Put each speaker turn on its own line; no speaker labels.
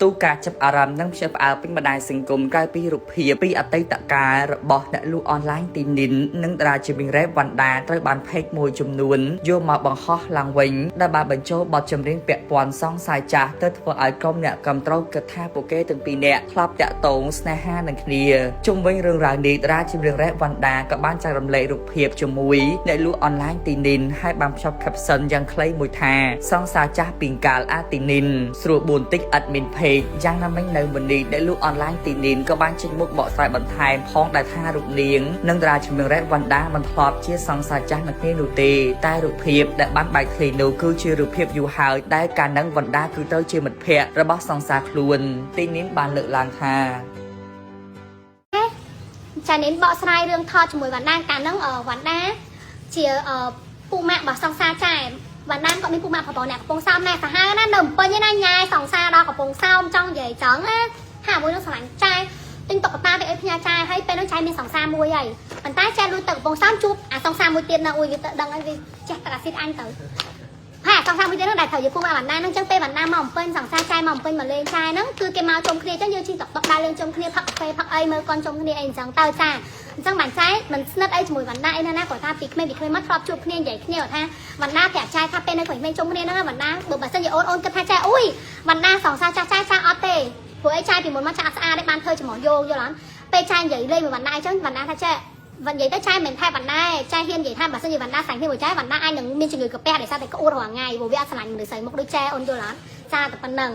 ទូការចាប់អារម្មណ៍និងផ្ទះផ្អើលពេញបណ្ដាញសង្គមក្រៅពីរូបភាពពីអតីតកាលរបស់អ្នកលក់អនឡាញទីនិននិងតារាជាមីងរ៉េបវ៉ាន់ដាត្រូវបានផេកមួយចំនួនយកមកបង្ហោះឡើងវិញដែលបានបញ្ចូលបទចម្រៀងពាក់ព័ន្ធសង្សារចាស់ទៅធ្វើឲ្យក្រុមអ្នកគាំទ្រគិតថាពួកគេទាំងពីរនាក់ធ្លាប់តាក់ទងស្នេហានឹងគ្នាជុំវិញរឿងរ៉ាវនេះតារាជាមីងរ៉េបវ៉ាន់ដាក៏បានចែករំលែករូបភាពជាមួយអ្នកលក់អនឡាញទីនិនហើយបានភ្ជាប់ caption យ៉ាងខ្លីមួយថាសង្សារចាស់ពីកាលអាទីនិនស្រួលបួនតិចអត់មានពេកយ៉ាងណាមិញនៅមុននេះដែលលោកអនឡាញទីនិនក៏បានចេញមុខបកស្រាយបន្ថែមផងដែលថារូបនាងនិងតារាចម្រៀងរ៉េបវ៉ាន់ដាមិនធ្លាប់ជាសង្សារចាស់នឹងគ្នានោះទេតែរូបភាពដែលបានបែកធ្លាយនោះគឺជារូបភាពយូរហើយដែលកាលនឹងវ៉ាន់ដាគឺត្រូវជាមិត្តភក្តិរបស់សង្សារខ្លួនទីនិនបានលើកឡើងថា
ចានិនបកស្រាយរឿងថតជាមួយវ៉ាន់ដាកាលនឹងវ៉ាន់ដាជាពូម៉ាក់របស់សង្សារចាស់វ៉ាន់ដាក៏មានពូម៉ាក់ប្រព័ន្ធអ្នកកំពុងសោមណែសាហាវណានៅពេញណាញ៉ាយសង្សារដល់កំពុងសោមចង់និយាយចឹងណាហាមួយនឹងស្រឡាញ់ចាយទិញតុក្កតាទៅឲ្យផ្ញើចាយហើយពេលនោះចាយមានសង្សារមួយហើយប៉ុន្តែចាយលួចទៅកំពុងសោមជួបអាសង្សារមួយទៀតនៅអួយវាទៅដឹងហើយវាចេះតែអាស៊ីតអញទៅហើយអាសង្សារមួយទៀតនោះដែលត្រូវយកពូម៉ាក់វ៉ាន់ដានឹងចឹងពេលវ៉ាន់ដាមកអំពេញសង្សារចាយមកអំពេញមកលេងចាយហ្នឹងគឺគេមកជុំគ្នាចឹងយើងជិះតុកតុកដើរលេងជុំគ្នាផឹកកាហ្វេផឹកអីមើលកូនជុំគ្នាអីចឹងទៅចាអញ្ចឹងបានចាយមិនស្និទ្ធអីជាមួយវ៉ាន់ដាអីណាគាត់ថាពីក្មេងមកធ្លាប់ជួបគ្នានិយាយគ្នាថាវ៉ាន់ដាប្រាប់ចាយថាពេលនៅក្មេងជុំគ្នាហ្នឹងវ៉ាន់ដាបើសិនជាអូនគិតថាចាយអ៊ុយវ៉ាន់ដាសង្សារចាស់ចាយអត់ទេព្រោះអីចាយពីមុនមកចាស់អត់ស្អាតទេបានធ្វើចំហយកយល់អត់ពេលចាយនិយាយលេងមួយវ៉ាន់ដាអញ្ចឹងវ៉ាន់ដាថាចាយវ៉ាន់និយាយទៅចាយមិនថែវ៉ាន់ដាចាយហ៊ាននិយាយថាបើសិនជាវ៉ាន់ដាសាញ់គ្នាមួយចាយវ៉ាន់ដាអាចនឹងមានជំងឺកាពះដោយសារតែក្អួតរាល់ថ្ងៃព្រោះវាអត់ស្រឡាញ់មនុស្សស្រីមុខដូចចាយអូនយល់អត់ចាតែប៉ុណ្ណឹង